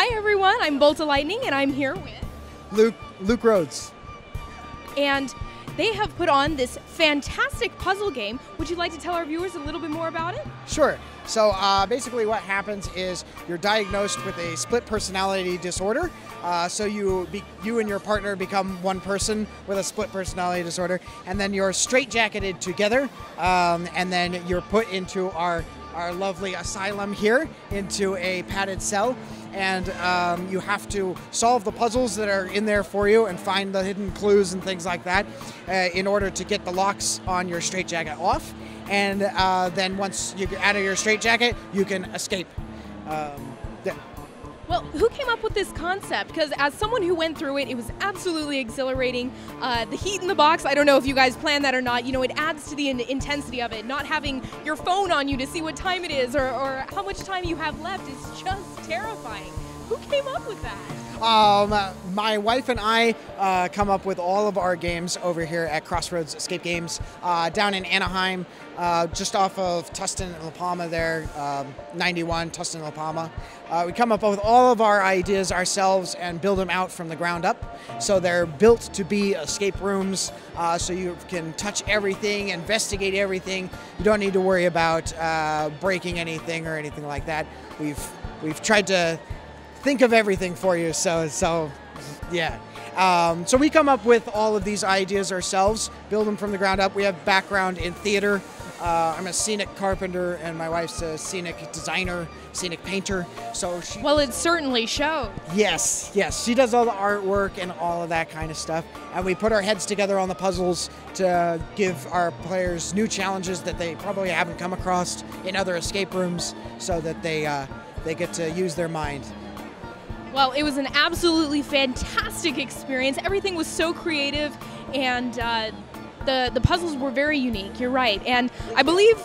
Hi everyone, I'm Bolta Lightning and I'm here with Luke Rhoades. And they have put on this fantastic puzzle game. Would you like to tell our viewers a little bit more about it? Sure. So basically what happens is you're diagnosed with a split personality disorder. So you and your partner become one person with a split personality disorder, and then you're straitjacketed together, and then you're put into our lovely asylum here, into a padded cell, and you have to solve the puzzles that are in there for you and find the hidden clues and things like that in order to get the locks on your straitjacket off. And then once you get out of your straitjacket, you can escape. Well, who came up with this concept? Because as someone who went through it, it was absolutely exhilarating. The heat in the box, I don't know if you guys planned that or not, you know, it adds to the intensity of it. Not having your phone on you to see what time it is or how much time you have left is just terrifying. Who came up with that? My wife and I come up with all of our games over here at Crossroads Escape Games down in Anaheim, just off of Tustin and La Palma there, 91 Tustin and La Palma. We come up with all of our ideas ourselves and build them out from the ground up. So they're built to be escape rooms, so you can touch everything, investigate everything. You don't need to worry about breaking anything or anything like that. We've tried to think of everything for you, so yeah. So we come up with all of these ideas ourselves, build them from the ground up. We have background in theater. I'm a scenic carpenter, and my wife's a scenic designer, scenic painter. So she. Well, it certainly showed. Yes. She does all the artwork and all of that kind of stuff. And we put our heads together on the puzzles to give our players new challenges that they probably haven't come across in other escape rooms, so that they get to use their mind. Well, it was an absolutely fantastic experience. Everything was so creative, and the puzzles were very unique. You're right. And I believe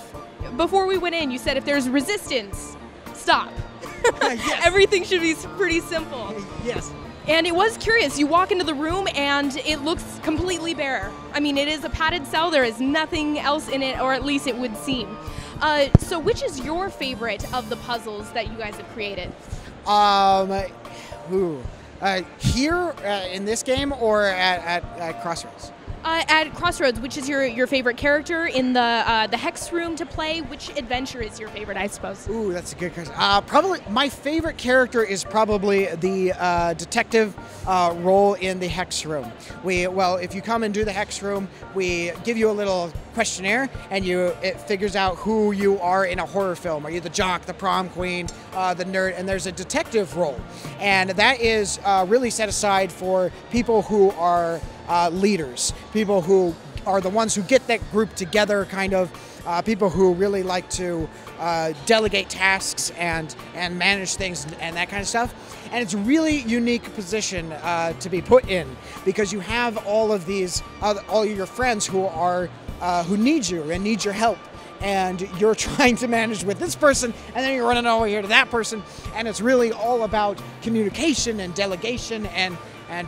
before we went in, you said if there's resistance, stop. Yes. Everything should be pretty simple. Yes. And it was curious. You walk into the room and it looks completely bare. I mean, it is a padded cell. There is nothing else in it, or at least it would seem. So which is your favorite of the puzzles that you guys have created? Here in this game, or at Crossroads? At Crossroads, which is your favorite character in the Hex Room to play? Which adventure is your favorite, I suppose? Ooh, that's a good question. Probably my favorite character is probably the detective role in the Hex Room. If you come and do the Hex Room, we give you a little questionnaire, and it figures out who you are in a horror film. Are you the jock, the prom queen, the nerd? And there's a detective role, and that is really set aside for people who are leaders, people who are the ones who get that group together, kind of people who really like to delegate tasks and manage things and that kind of stuff. And it's a really unique position to be put in, because you have all of these all of your friends who need you and need your help, and you're trying to manage with this person, and then you're running over here to that person, and it's really all about communication and delegation and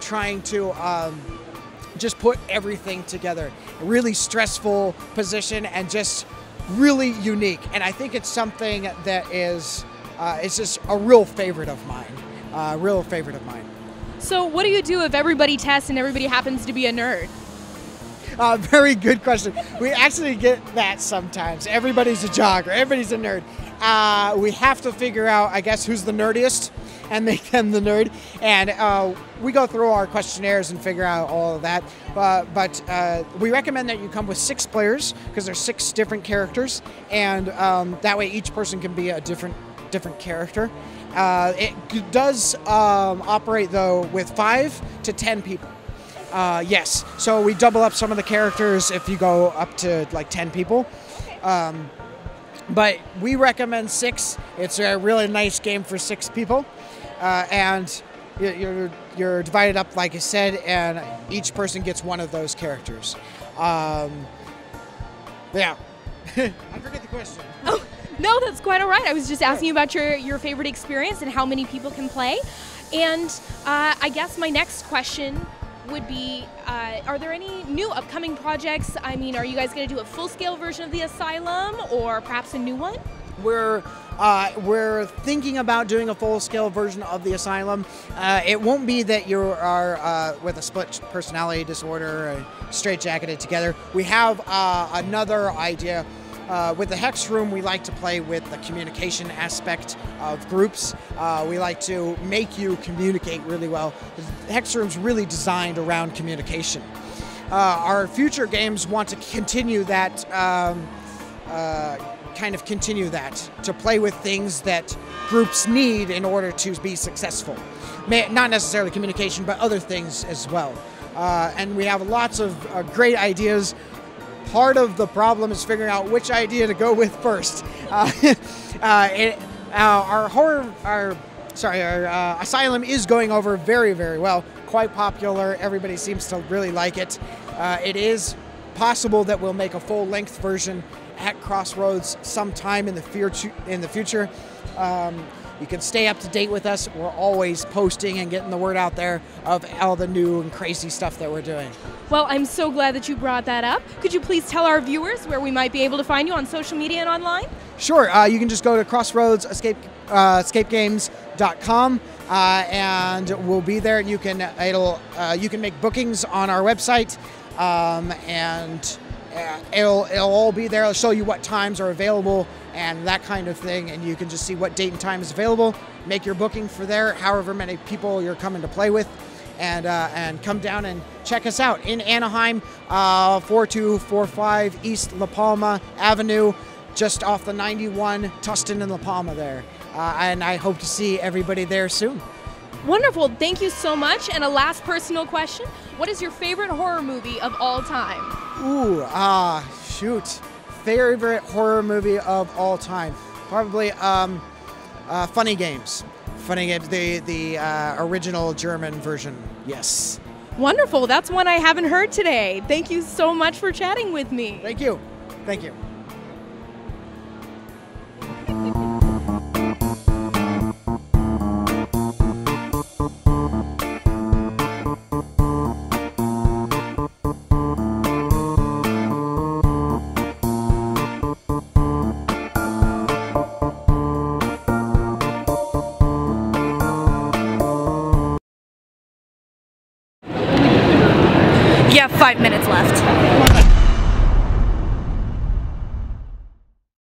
trying to just put everything together. A really stressful position, and just really unique. And I think it's something that is it's just a real favorite of mine. So what do you do if everybody tests and everybody happens to be a nerd? Very good question. We actually get that sometimes. Everybody's a jock or everybody's a nerd. We have to figure out, I guess, who's the nerdiest and make them the nerd. And we go through our questionnaires and figure out all of that. But we recommend that you come with 6 players, because there's 6 different characters, and that way each person can be a different character. It does operate, though, with 5 to 10 people. Yes, so we double up some of the characters if you go up to like 10 people. But we recommend 6. It's a really nice game for 6 people. And you're divided up, like I said, and each person gets one of those characters. Yeah. I forget the question. Oh, no, that's quite all right. I was just asking you about your favorite experience and how many people can play. And I guess my next question would be, are there any new upcoming projects? I mean, are you guys going to do a full-scale version of the Asylum, or perhaps a new one? We're thinking about doing a full-scale version of the Asylum. It won't be that you are with a split personality disorder, straitjacketed together. We have another idea. With the Hex Room, we like to play with the communication aspect of groups. We like to make you communicate really well. The Hex Room's really designed around communication. Our future games want to continue that, to play with things that groups need in order to be successful. Not necessarily communication, but other things as well. And we have lots of great ideas. Part of the problem is figuring out which idea to go with first. Our Asylum is going over very, very well. Quite popular. Everybody seems to really like it. It is possible that we'll make a full-length version at Crossroads sometime in the future. You can stay up to date with us. We're always posting and getting the word out there of all the new and crazy stuff that we're doing. Well, I'm so glad that you brought that up. Could you please tell our viewers where we might be able to find you on social media and online? Sure. You can just go to Crossroads escapegames.com and we'll be there. And you can make bookings on our website, and it'll all be there. It'll show you what times are available and that kind of thing, and you can just see what date and time is available. Make your booking for there, however many people you're coming to play with, and come down and check us out in Anaheim, 4245 East La Palma Avenue, just off the 91, Tustin and La Palma there. And I hope to see everybody there soon. Wonderful. Thank you so much. And a last personal question. What is your favorite horror movie of all time? Ooh, shoot. Favorite horror movie of all time? Probably Funny Games. Funny Games, the original German version, yes. Wonderful. That's one I haven't heard today. Thank you so much for chatting with me. Thank you. Thank you. You have 5 minutes left.